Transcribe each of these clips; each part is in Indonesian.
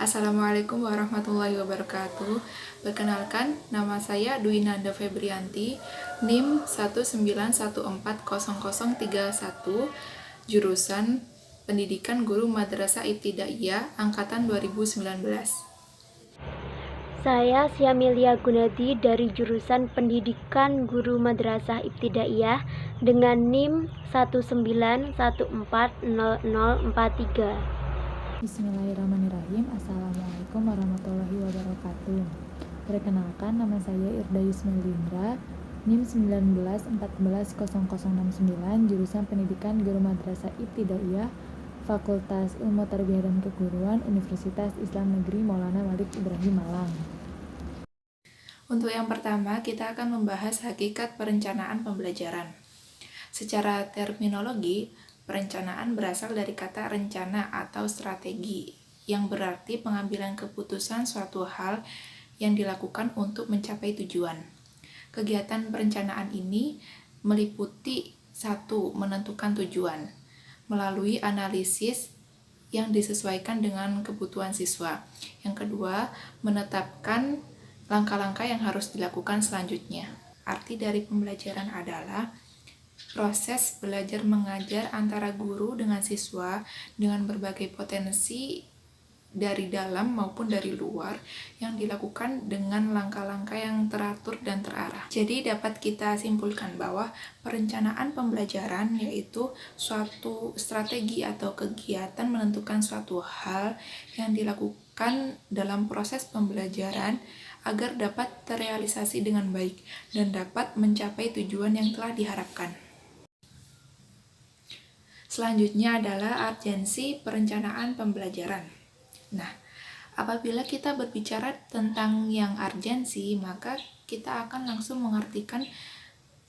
Assalamualaikum warahmatullahi wabarakatuh. Perkenalkan, nama saya Dwi Nanda Febrianti, NIM 191400031, jurusan Pendidikan Guru Madrasah Ibtidaiyah angkatan 2019. Saya Syamilia Gunadi dari jurusan Pendidikan Guru Madrasah Ibtidaiyah dengan NIM 191400043. Bismillahirrahmanirrahim. Assalamualaikum warahmatullahi wabarakatuh. Perkenalkan, nama saya Irda Yusmelindra, NIM 19140069, jurusan Pendidikan Guru Madrasah Ibtidaiyah, Fakultas Ilmu Tarbiyah dan Keguruan, Universitas Islam Negeri Maulana Malik Ibrahim Malang. Untuk yang pertama, kita akan membahas hakikat perencanaan pembelajaran. Secara terminologi, perencanaan berasal dari kata rencana atau strategi, yang berarti pengambilan keputusan suatu hal yang dilakukan untuk mencapai tujuan. Kegiatan perencanaan ini meliputi 1. Menentukan tujuan melalui analisis yang disesuaikan dengan kebutuhan siswa. Yang kedua, menetapkan langkah-langkah yang harus dilakukan selanjutnya. Arti dari pembelajaran adalah proses belajar mengajar antara guru dengan siswa dengan berbagai potensi dari dalam maupun dari luar yang dilakukan dengan langkah-langkah yang teratur dan terarah. Jadi dapat kita simpulkan bahwa perencanaan pembelajaran yaitu suatu strategi atau kegiatan menentukan suatu hal yang dilakukan dalam proses pembelajaran agar dapat terrealisasi dengan baik dan dapat mencapai tujuan yang telah diharapkan. Selanjutnya adalah urgensi perencanaan pembelajaran. Nah, apabila kita berbicara tentang yang urgensi, maka kita akan langsung mengartikan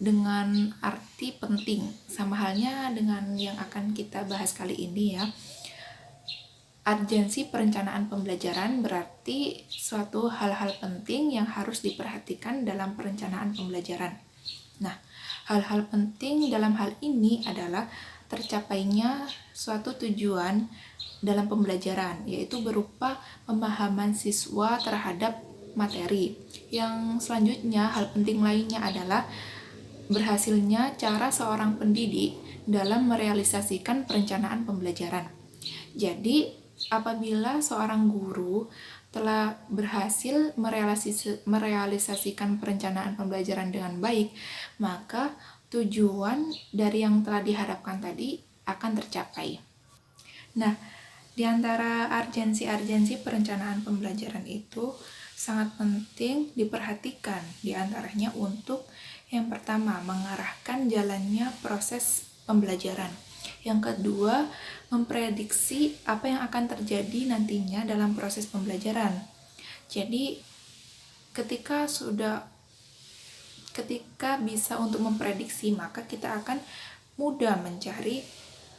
dengan arti penting. Sama halnya dengan yang akan kita bahas kali ini ya. Urgensi perencanaan pembelajaran berarti suatu hal-hal penting yang harus diperhatikan dalam perencanaan pembelajaran. Nah, hal-hal penting dalam hal ini adalah tercapainya suatu tujuan dalam pembelajaran, yaitu berupa pemahaman siswa terhadap materi. Yang selanjutnya, hal penting lainnya adalah berhasilnya cara seorang pendidik dalam merealisasikan perencanaan pembelajaran. Jadi, apabila seorang guru telah berhasil merealisasikan perencanaan pembelajaran dengan baik, maka tujuan dari yang telah diharapkan tadi akan tercapai. Nah, di antara urgensi-urgensi perencanaan pembelajaran itu sangat penting diperhatikan, di antaranya untuk yang pertama, mengarahkan jalannya proses pembelajaran. Yang kedua, memprediksi apa yang akan terjadi nantinya dalam proses pembelajaran. Jadi, ketika bisa untuk memprediksi, maka kita akan mudah mencari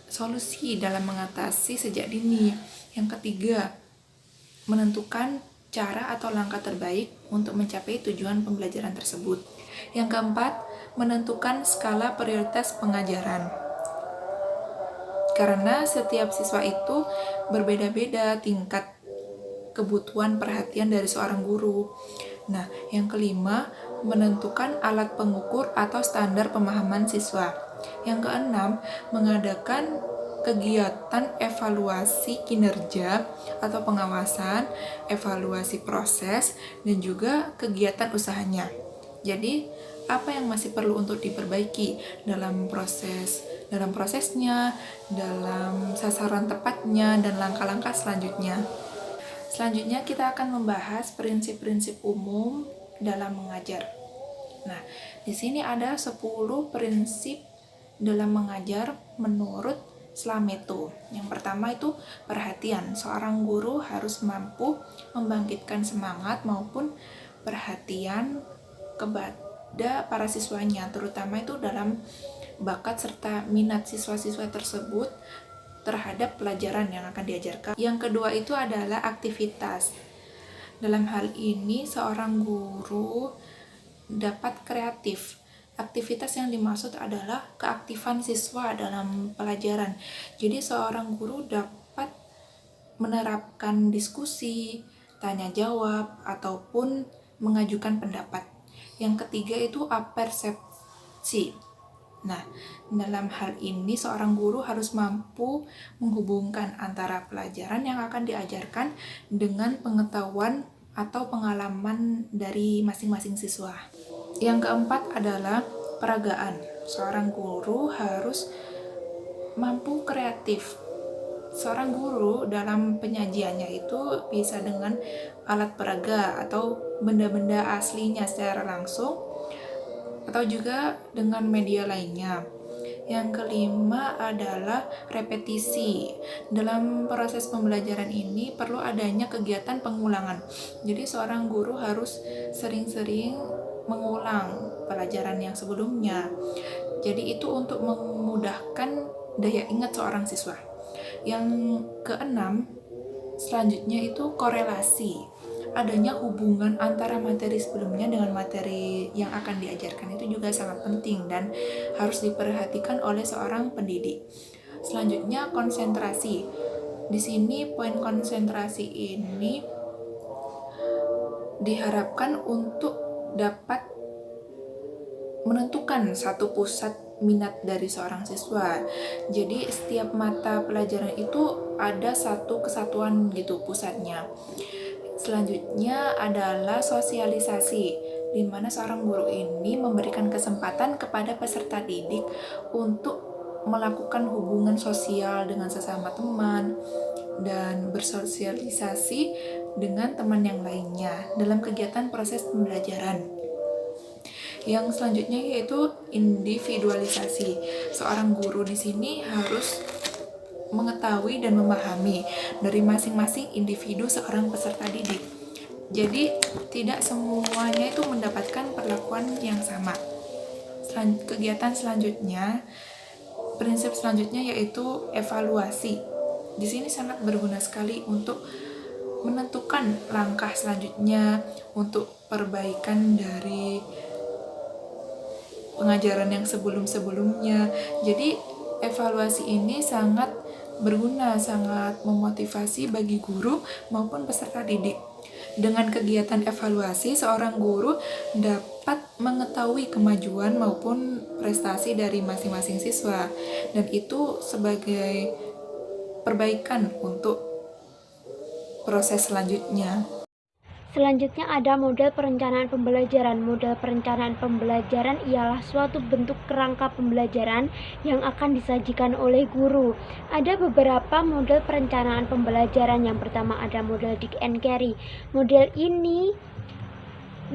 solusi dalam mengatasi sejak dini. Yang ketiga, menentukan cara atau langkah terbaik untuk mencapai tujuan pembelajaran tersebut. Yang keempat, menentukan skala prioritas pengajaran. Karena setiap siswa itu berbeda-beda tingkat kebutuhan perhatian dari seorang guru. Nah, yang kelima, menentukan alat pengukur atau standar pemahaman siswa. Yang keenam, mengadakan kegiatan evaluasi kinerja atau pengawasan, evaluasi proses, dan juga kegiatan usahanya. Jadi, apa yang masih perlu untuk diperbaiki dalam prosesnya, dalam sasaran tepatnya, dan langkah-langkah selanjutnya. Selanjutnya kita akan membahas prinsip-prinsip umum dalam mengajar. Nah, di sini ada 10 prinsip dalam mengajar menurut Slameto. Yang pertama itu perhatian. Seorang guru harus mampu membangkitkan semangat maupun perhatian kepada para siswanya, terutama itu dalam bakat serta minat siswa-siswa tersebut terhadap pelajaran yang akan diajarkan. Yang kedua itu adalah aktivitas. Dalam hal ini, seorang guru dapat kreatif. Aktivitas yang dimaksud adalah keaktifan siswa dalam pelajaran. Jadi, seorang guru dapat menerapkan diskusi, tanya jawab, ataupun mengajukan pendapat. Yang ketiga itu apersepsi. Nah, dalam hal ini seorang guru harus mampu menghubungkan antara pelajaran yang akan diajarkan dengan pengetahuan atau pengalaman dari masing-masing siswa. Yang keempat adalah peragaan. Seorang guru harus mampu kreatif. Seorang guru dalam penyajiannya itu bisa dengan alat peraga atau benda-benda aslinya secara langsung, atau juga dengan media lainnya. Yang kelima adalah repetisi. Dalam proses pembelajaran ini perlu adanya kegiatan pengulangan. Jadi seorang guru harus sering-sering mengulang pelajaran yang sebelumnya. Jadi itu untuk memudahkan daya ingat seorang siswa. Yang keenam, selanjutnya itu korelasi. Adanya hubungan antara materi sebelumnya dengan materi yang akan diajarkan itu juga sangat penting dan harus diperhatikan oleh seorang pendidik. Selanjutnya konsentrasi. Di sini poin konsentrasi ini diharapkan untuk dapat menentukan satu pusat minat dari seorang siswa. Jadi setiap mata pelajaran itu ada satu kesatuan gitu pusatnya. Selanjutnya adalah sosialisasi, di mana seorang guru ini memberikan kesempatan kepada peserta didik untuk melakukan hubungan sosial dengan sesama teman dan bersosialisasi dengan teman yang lainnya dalam kegiatan proses pembelajaran. Yang selanjutnya yaitu individualisasi. Seorang guru di sini harus mengetahui dan memahami dari masing-masing individu seorang peserta didik. Jadi tidak semuanya itu mendapatkan perlakuan yang sama. Kegiatan selanjutnya, prinsip selanjutnya yaitu evaluasi. Di sini sangat berguna sekali untuk menentukan langkah selanjutnya untuk perbaikan dari pengajaran yang sebelum-sebelumnya. Jadi evaluasi ini sangat berguna, sangat memotivasi bagi guru maupun peserta didik. Dengan kegiatan evaluasi, seorang guru dapat mengetahui kemajuan maupun prestasi dari masing-masing siswa, dan itu sebagai perbaikan untuk proses selanjutnya. Selanjutnya ada model perencanaan pembelajaran. Model perencanaan pembelajaran ialah suatu bentuk kerangka pembelajaran yang akan disajikan oleh guru. Ada beberapa model perencanaan pembelajaran. Yang pertama ada model Dick and Carey. Model ini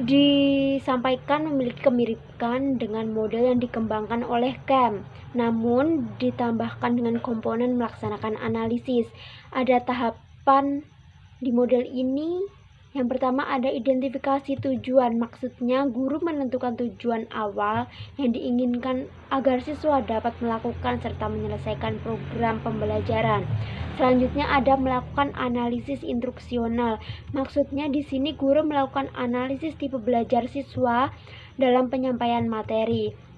disampaikan memiliki kemiripan dengan model yang dikembangkan oleh Kemp, namun ditambahkan dengan komponen melaksanakan analisis. Ada tahapan di model ini. Yang pertama ada identifikasi tujuan, maksudnya guru menentukan tujuan awal yang diinginkan agar siswa dapat melakukan serta menyelesaikan program pembelajaran. Selanjutnya ada melakukan analisis instruksional, maksudnya di sini guru melakukan analisis tipe belajar siswa dalam penyampaian materi.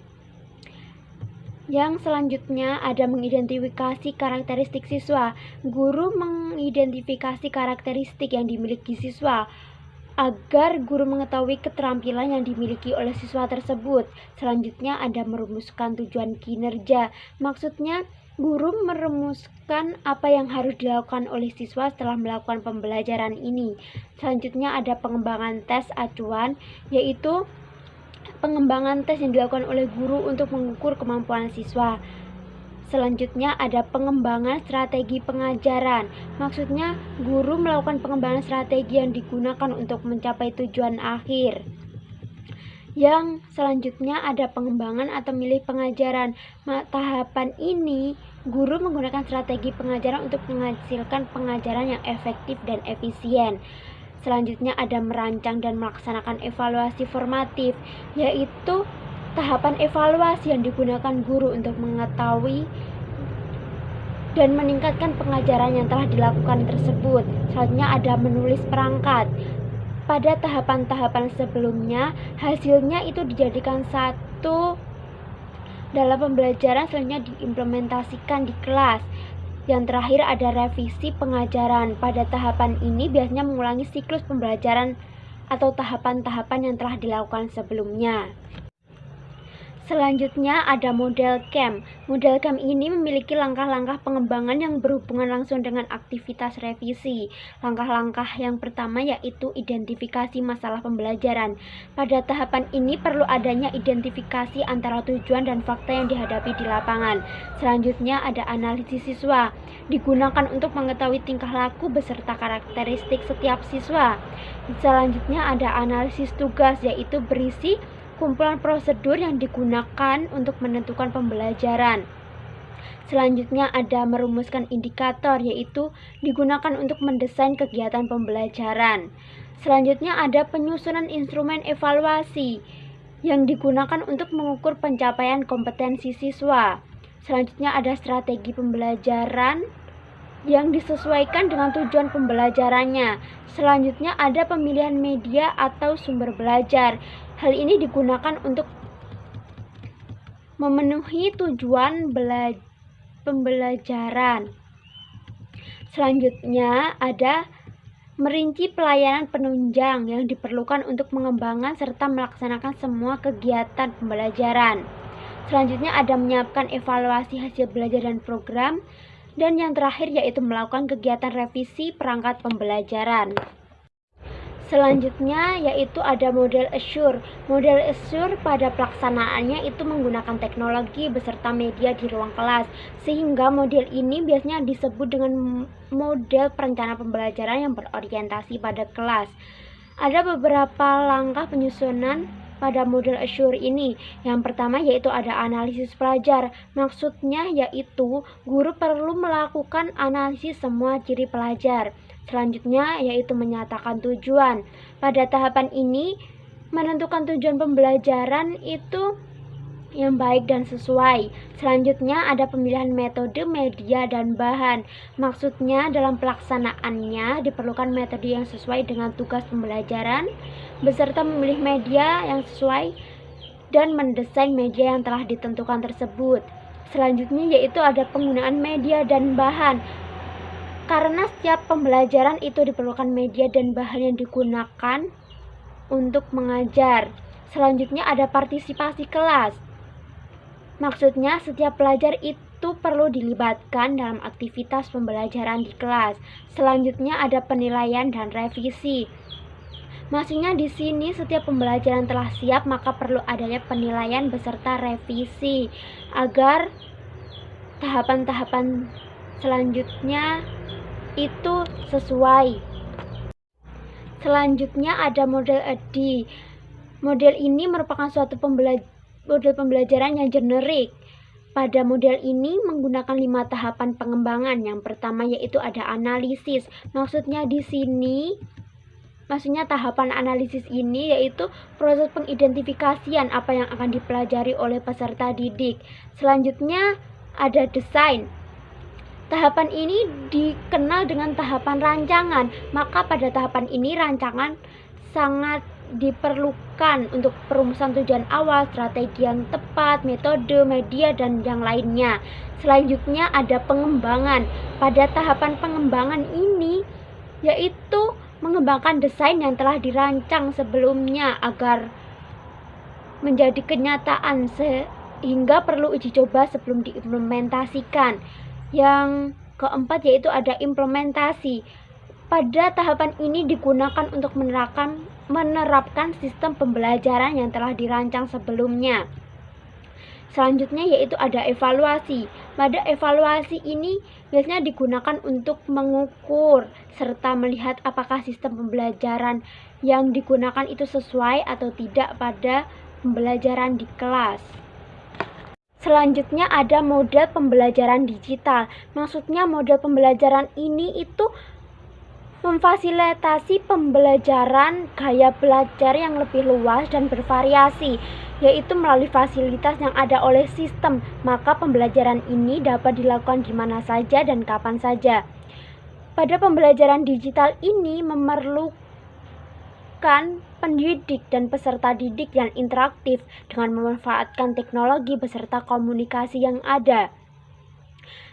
Yang selanjutnya ada mengidentifikasi karakteristik siswa. Guru mengidentifikasi karakteristik yang dimiliki siswa agar guru mengetahui keterampilan yang dimiliki oleh siswa tersebut. Selanjutnya ada merumuskan tujuan kinerja. Maksudnya guru merumuskan apa yang harus dilakukan oleh siswa setelah melakukan pembelajaran ini. Selanjutnya ada pengembangan tes acuan, yaitu pengembangan tes yang dilakukan oleh guru untuk mengukur kemampuan siswa. Selanjutnya ada pengembangan strategi pengajaran. Maksudnya guru melakukan pengembangan strategi yang digunakan untuk mencapai tujuan akhir. Yang selanjutnya ada pengembangan atau milih pengajaran. Tahapan ini guru menggunakan strategi pengajaran untuk menghasilkan pengajaran yang efektif dan efisien. Selanjutnya ada merancang dan melaksanakan evaluasi formatif, yaitu tahapan evaluasi yang digunakan guru untuk mengetahui dan meningkatkan pengajaran yang telah dilakukan tersebut. Selanjutnya ada menulis perangkat. Pada tahapan-tahapan sebelumnya, hasilnya itu dijadikan satu dalam pembelajaran, selanjutnya diimplementasikan di kelas. Yang terakhir ada revisi pengajaran. Pada tahapan ini biasanya mengulangi siklus pembelajaran atau tahapan-tahapan yang telah dilakukan sebelumnya. Selanjutnya ada model camp. Model camp ini memiliki langkah-langkah pengembangan yang berhubungan langsung dengan aktivitas revisi. Langkah-langkah yang pertama yaitu identifikasi masalah pembelajaran. Pada tahapan ini perlu adanya identifikasi antara tujuan dan fakta yang dihadapi di lapangan. Selanjutnya ada analisis siswa. Digunakan untuk mengetahui tingkah laku beserta karakteristik setiap siswa. Selanjutnya ada analisis tugas, yaitu berisi kumpulan prosedur yang digunakan untuk menentukan pembelajaran. Selanjutnya ada merumuskan indikator, yaitu digunakan untuk mendesain kegiatan pembelajaran. Selanjutnya ada penyusunan instrumen evaluasi yang digunakan untuk mengukur pencapaian kompetensi siswa. Selanjutnya ada strategi pembelajaran yang disesuaikan dengan tujuan pembelajarannya. Selanjutnya ada pemilihan media atau sumber belajar. Hal ini digunakan untuk memenuhi tujuan pembelajaran. Selanjutnya ada merinci pelayanan penunjang yang diperlukan untuk mengembangkan serta melaksanakan semua kegiatan pembelajaran. Selanjutnya ada menyiapkan evaluasi hasil belajar dan program. Dan yang terakhir yaitu melakukan kegiatan revisi perangkat pembelajaran. Selanjutnya yaitu ada model assure. Model assure pada pelaksanaannya itu menggunakan teknologi beserta media di ruang kelas, sehingga model ini biasanya disebut dengan model perencanaan pembelajaran yang berorientasi pada kelas. Ada beberapa langkah penyusunan pada model assure ini. Yang pertama yaitu ada analisis pelajar. Maksudnya yaitu guru perlu melakukan analisis semua ciri pelajar. Selanjutnya yaitu menyatakan tujuan. Pada tahapan ini menentukan tujuan pembelajaran itu yang baik dan sesuai. Selanjutnya ada pemilihan metode, media, dan bahan. Maksudnya dalam pelaksanaannya diperlukan metode yang sesuai dengan tugas pembelajaran, beserta memilih media yang sesuai dan mendesain media yang telah ditentukan tersebut. Selanjutnya yaitu ada penggunaan media dan bahan. Karena setiap pembelajaran itu diperlukan media dan bahan yang digunakan untuk mengajar. Selanjutnya ada partisipasi kelas. Maksudnya setiap pelajar itu perlu dilibatkan dalam aktivitas pembelajaran di kelas. Selanjutnya ada penilaian dan revisi. Maksudnya di sini setiap pembelajaran telah siap, maka perlu adanya penilaian beserta revisi agar tahapan-tahapan selanjutnya itu sesuai. Selanjutnya ada model EDI. Model ini merupakan suatu model pembelajaran yang generik. Pada model ini menggunakan 5 tahapan pengembangan. Yang pertama yaitu ada analisis. Maksudnya tahapan analisis ini yaitu proses pengidentifikasian apa yang akan dipelajari oleh peserta didik. Selanjutnya ada desain. Tahapan ini dikenal dengan tahapan rancangan. Maka pada tahapan ini rancangan sangat diperlukan untuk perumusan tujuan awal, strategi yang tepat, metode, media, dan yang lainnya. Selanjutnya ada pengembangan. Pada tahapan pengembangan ini yaitu mengembangkan desain yang telah dirancang sebelumnya agar menjadi kenyataan sehingga perlu uji coba sebelum diimplementasikan. Yang keempat yaitu ada implementasi. Pada tahapan ini digunakan untuk menerapkan sistem pembelajaran yang telah dirancang sebelumnya. Selanjutnya yaitu ada evaluasi. Pada evaluasi ini biasanya digunakan untuk mengukur serta melihat apakah sistem pembelajaran yang digunakan itu sesuai atau tidak pada pembelajaran di kelas. Selanjutnya ada model pembelajaran digital. Maksudnya model pembelajaran ini itu memfasilitasi pembelajaran gaya belajar yang lebih luas dan bervariasi, yaitu melalui fasilitas yang ada oleh sistem. Maka pembelajaran ini dapat dilakukan di mana saja dan kapan saja. Pada pembelajaran digital ini memerlukan pendidik dan peserta didik yang interaktif dengan memanfaatkan teknologi beserta komunikasi yang ada.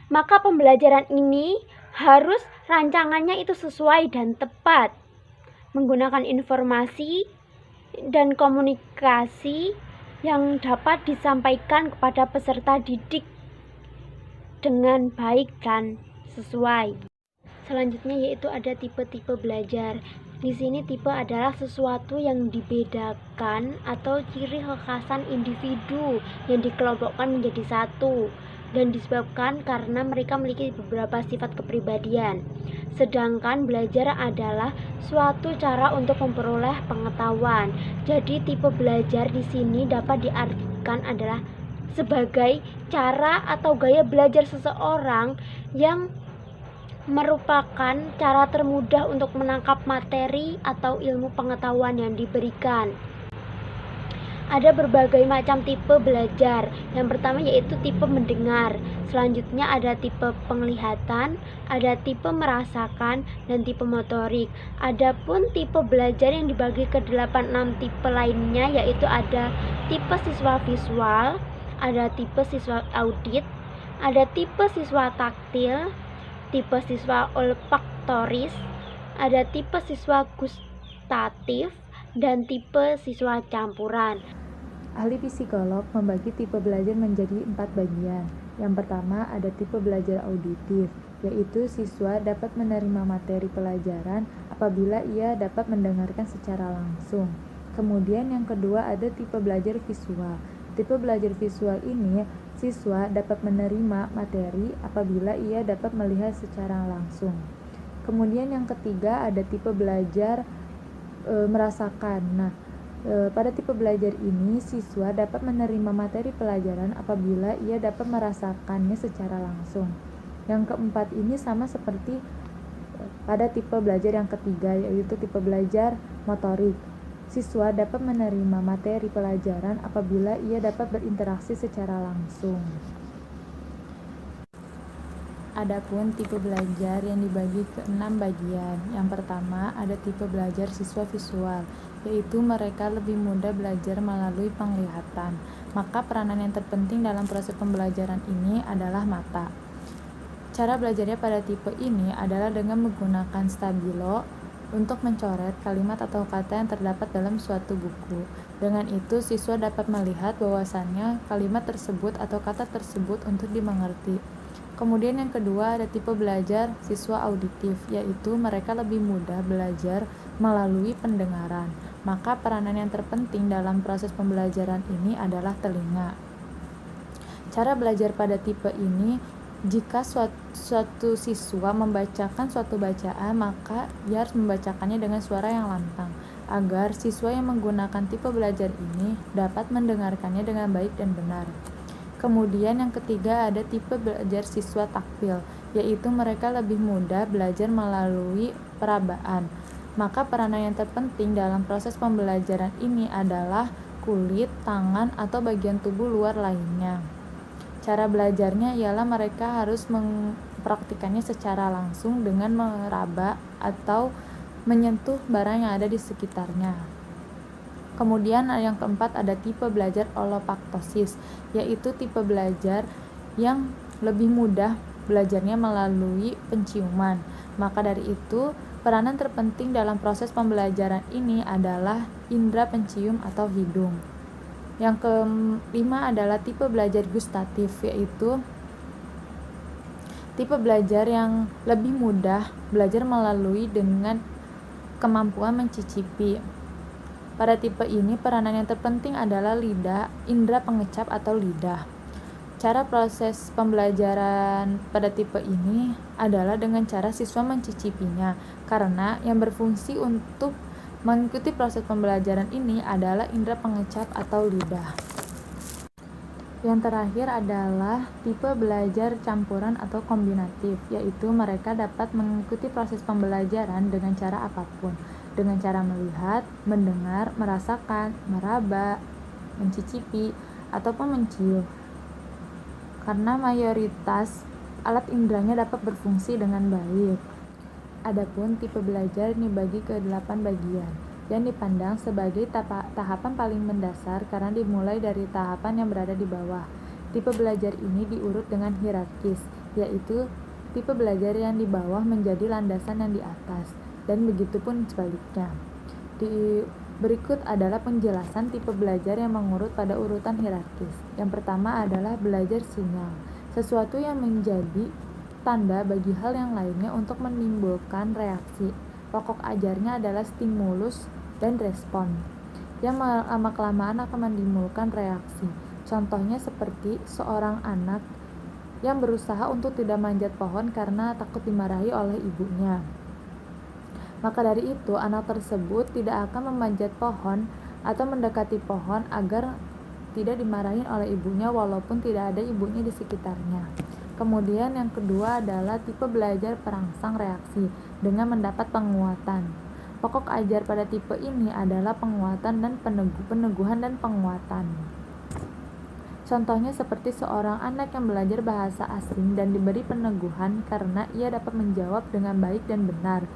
Maka pembelajaran ini harus rancangannya itu sesuai dan tepat, menggunakan informasi dan komunikasi yang dapat disampaikan kepada peserta didik dengan baik dan sesuai. Selanjutnya yaitu ada tipe-tipe belajar. Di sini tipe adalah sesuatu yang dibedakan atau ciri kekhasan individu yang dikelompokkan menjadi satu dan disebabkan karena mereka memiliki beberapa sifat kepribadian. Sedangkan belajar adalah suatu cara untuk memperoleh pengetahuan. Jadi tipe belajar di sini dapat diartikan adalah sebagai cara atau gaya belajar seseorang yang merupakan cara termudah untuk menangkap materi atau ilmu pengetahuan yang diberikan. Ada berbagai macam tipe belajar. Yang pertama yaitu tipe mendengar. Selanjutnya ada tipe penglihatan, ada tipe merasakan, dan tipe motorik. Adapun tipe belajar yang dibagi ke 86 tipe lainnya yaitu ada tipe siswa visual, ada tipe siswa audit, ada tipe siswa taktil, tipe siswa olfaktoris, ada tipe siswa gustatif, dan tipe siswa campuran. Ahli psikolog membagi tipe belajar menjadi 4 bagian. Yang pertama ada tipe belajar auditif, yaitu siswa dapat menerima materi pelajaran apabila ia dapat mendengarkan secara langsung. Kemudian yang kedua ada tipe belajar visual. Tipe belajar visual ini siswa dapat menerima materi apabila ia dapat melihat secara langsung. Kemudian yang ketiga ada tipe belajar merasakan. Nah, pada tipe belajar ini siswa dapat menerima materi pelajaran apabila ia dapat merasakannya secara langsung. Yang keempat ini sama seperti pada tipe belajar yang ketiga, yaitu tipe belajar motorik. Siswa dapat menerima materi pelajaran apabila ia dapat berinteraksi secara langsung. Adapun tipe belajar yang dibagi ke 6 bagian. Yang pertama ada tipe belajar siswa visual, yaitu mereka lebih mudah belajar melalui penglihatan. Maka peranan yang terpenting dalam proses pembelajaran ini adalah mata. Cara belajarnya pada tipe ini adalah dengan menggunakan stabilo untuk mencoret kalimat atau kata yang terdapat dalam suatu buku. Dengan itu, siswa dapat melihat bahwasannya kalimat tersebut atau kata tersebut untuk dimengerti. Kemudian yang kedua ada tipe belajar siswa auditif, yaitu mereka lebih mudah belajar melalui pendengaran. Maka peranan yang terpenting dalam proses pembelajaran ini adalah telinga. Cara belajar pada tipe ini, jika suatu siswa membacakan suatu bacaan, maka ia harus membacakannya dengan suara yang lantang, agar siswa yang menggunakan tipe belajar ini dapat mendengarkannya dengan baik dan benar. Kemudian yang ketiga ada tipe belajar siswa taktil, yaitu mereka lebih mudah belajar melalui perabaan. Maka peranan yang terpenting dalam proses pembelajaran ini adalah kulit, tangan, atau bagian tubuh luar lainnya. Cara belajarnya ialah mereka harus mempraktikannya secara langsung dengan meraba atau menyentuh barang yang ada di sekitarnya. Kemudian yang keempat ada tipe belajar olfaktosis, yaitu tipe belajar yang lebih mudah belajarnya melalui penciuman. Maka dari itu, peranan terpenting dalam proses pembelajaran ini adalah indera pencium atau hidung. Yang kelima adalah tipe belajar gustatif, yaitu tipe belajar yang lebih mudah belajar melalui dengan kemampuan mencicipi. Pada tipe ini peranan yang terpenting adalah lidah, indera pengecap atau lidah. Cara proses pembelajaran pada tipe ini adalah dengan cara siswa mencicipinya, karena yang berfungsi untuk mengikuti proses pembelajaran ini adalah indera pengecap atau lidah. Yang terakhir adalah tipe belajar campuran atau kombinatif, yaitu mereka dapat mengikuti proses pembelajaran dengan cara apapun, dengan cara melihat, mendengar, merasakan, meraba, mencicipi, ataupun mencium. Karena mayoritas alat inderanya dapat berfungsi dengan baik. Adapun tipe belajar dibagi ke 8 bagian yang dipandang sebagai tahapan paling mendasar karena dimulai dari tahapan yang berada di bawah. Tipe belajar ini diurut dengan hierarkis, yaitu tipe belajar yang di bawah menjadi landasan yang di atas, dan begitu pun sebaliknya. Berikut adalah penjelasan tipe belajar yang mengurut pada urutan hierarkis. Yang pertama adalah belajar sinyal, sesuatu yang menjadi tanda bagi hal yang lainnya untuk menimbulkan reaksi. Pokok ajarnya adalah stimulus dan respon, yang lama-kelamaan akan menimbulkan reaksi. Contohnya seperti seorang anak yang berusaha untuk tidak manjat pohon karena takut dimarahi oleh ibunya. Maka dari itu, anak tersebut tidak akan memanjat pohon atau mendekati pohon agar tidak dimarahi oleh ibunya walaupun tidak ada ibunya di sekitarnya. Kemudian yang kedua adalah tipe belajar perangsang reaksi dengan mendapat penguatan. Pokok ajar pada tipe ini adalah penguatan dan peneguhan dan penguatan. Contohnya seperti seorang anak yang belajar bahasa asing dan diberi peneguhan karena ia dapat menjawab dengan baik dan benar.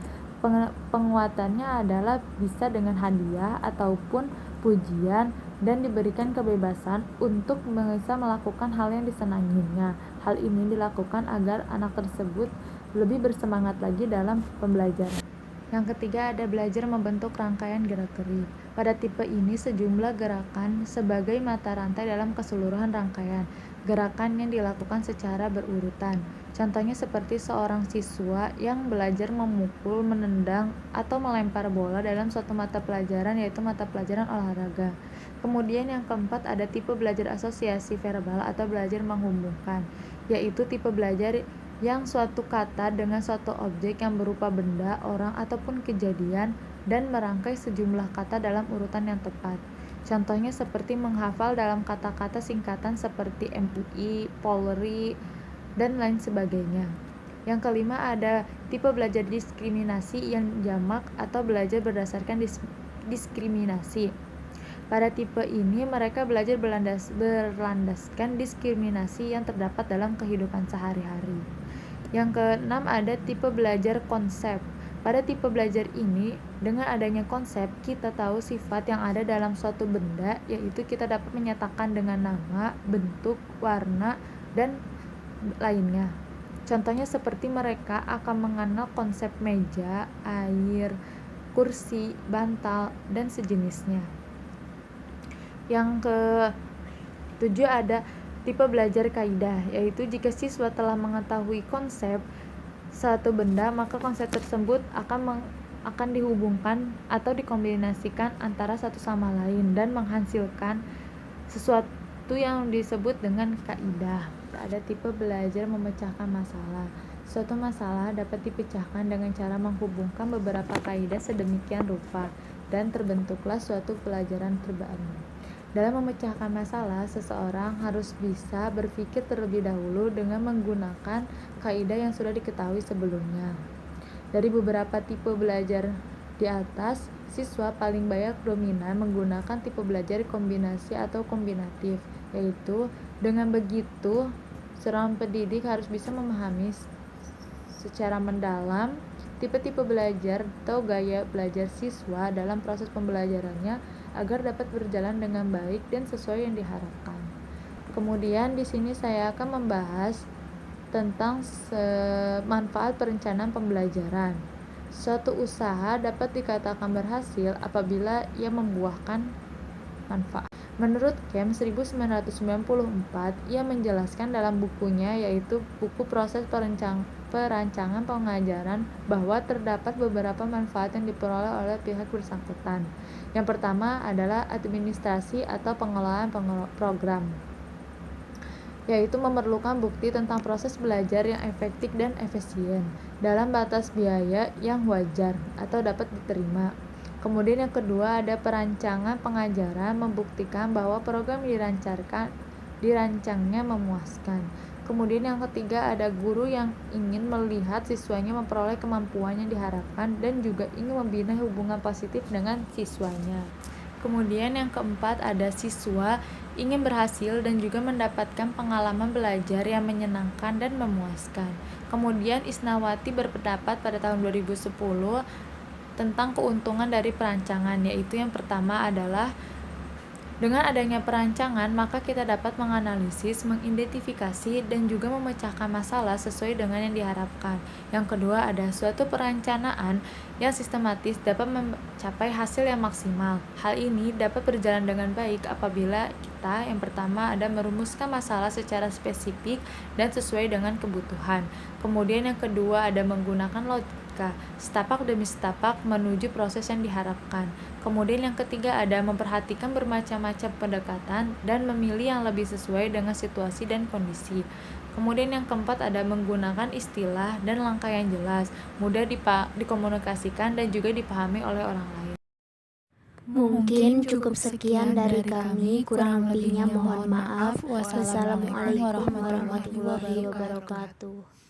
Penguatannya adalah bisa dengan hadiah ataupun pujian dan diberikan kebebasan untuk bisa melakukan hal yang disenanginya. Hal ini dilakukan agar anak tersebut lebih bersemangat lagi dalam pembelajaran. Yang ketiga ada belajar membentuk rangkaian gerak-gerik. Pada tipe ini sejumlah gerakan sebagai mata rantai dalam keseluruhan rangkaian. Gerakan yang dilakukan secara berurutan. Contohnya seperti seorang siswa yang belajar memukul, menendang, atau melempar bola dalam suatu mata pelajaran, yaitu mata pelajaran olahraga. Kemudian yang keempat ada tipe belajar asosiasi verbal atau belajar menghubungkan, yaitu tipe belajar yang suatu kata dengan suatu objek yang berupa benda, orang, ataupun kejadian dan merangkai sejumlah kata dalam urutan yang tepat. Contohnya seperti menghafal dalam kata-kata singkatan seperti MUI, Polri, dan lain sebagainya. Yang kelima ada tipe belajar diskriminasi yang jamak atau belajar berdasarkan diskriminasi. Pada tipe ini mereka belajar berlandaskan diskriminasi yang terdapat dalam kehidupan sehari-hari. Yang keenam ada tipe belajar konsep. Pada tipe belajar ini, dengan adanya konsep, kita tahu sifat yang ada dalam suatu benda, yaitu kita dapat menyatakan dengan nama, bentuk, warna, dan lainnya. Contohnya seperti mereka akan mengenal konsep meja, air, kursi, bantal, dan sejenisnya. Yang ketujuh ada tipe belajar kaidah, yaitu jika siswa telah mengetahui konsep satu benda, maka konsep tersebut akan dihubungkan atau dikombinasikan antara satu sama lain dan menghasilkan sesuatu yang disebut dengan kaidah. Ada tipe belajar memecahkan masalah. Suatu masalah dapat dipecahkan dengan cara menghubungkan beberapa kaidah sedemikian rupa dan terbentuklah suatu pelajaran terbaru. Dalam memecahkan masalah, seseorang harus bisa berpikir terlebih dahulu dengan menggunakan kaidah yang sudah diketahui sebelumnya. Dari beberapa tipe belajar di atas, siswa paling banyak dominan menggunakan tipe belajar kombinasi atau kombinatif, yaitu dengan begitu seorang pendidik harus bisa memahami secara mendalam tipe-tipe belajar atau gaya belajar siswa dalam proses pembelajarannya agar dapat berjalan dengan baik dan sesuai yang diharapkan. Kemudian di sini saya akan membahas tentang manfaat perencanaan pembelajaran. Suatu usaha dapat dikatakan berhasil apabila ia membuahkan manfaat. Menurut Kem 1994, ia menjelaskan dalam bukunya, yaitu buku Proses Perancangan Pengajaran, bahwa terdapat beberapa manfaat yang diperoleh oleh pihak bersangkutan. Yang pertama adalah administrasi atau pengelolaan program, yaitu memerlukan bukti tentang proses belajar yang efektif dan efisien dalam batas biaya yang wajar atau dapat diterima. Kemudian yang kedua ada perancangan pengajaran, membuktikan bahwa program dirancangnya memuaskan. Kemudian yang ketiga ada guru yang ingin melihat siswanya memperoleh kemampuan yang diharapkan dan juga ingin membina hubungan positif dengan siswanya. Kemudian yang keempat ada siswa ingin berhasil dan juga mendapatkan pengalaman belajar yang menyenangkan dan memuaskan. Kemudian Isnawati berpendapat pada tahun 2010 tentang keuntungan dari perancangan, yaitu yang pertama adalah Dengan adanya perancangan, maka kita dapat menganalisis, mengidentifikasi, dan juga memecahkan masalah sesuai dengan yang diharapkan. Yang kedua, ada suatu perencanaan yang sistematis dapat mencapai hasil yang maksimal. Hal ini dapat berjalan dengan baik apabila kita, yang pertama, ada merumuskan masalah secara spesifik dan sesuai dengan kebutuhan. Kemudian yang kedua, ada menggunakan logika, setapak demi setapak menuju proses yang diharapkan. Kemudian yang ketiga ada memperhatikan bermacam-macam pendekatan dan memilih yang lebih sesuai dengan situasi dan kondisi. Kemudian yang keempat ada menggunakan istilah dan langkah yang jelas, mudah dikomunikasikan dan juga dipahami oleh orang lain. Mungkin cukup sekian dari kami, kurang lebihnya mohon maaf. Wassalamualaikum warahmatullahi wabarakatuh.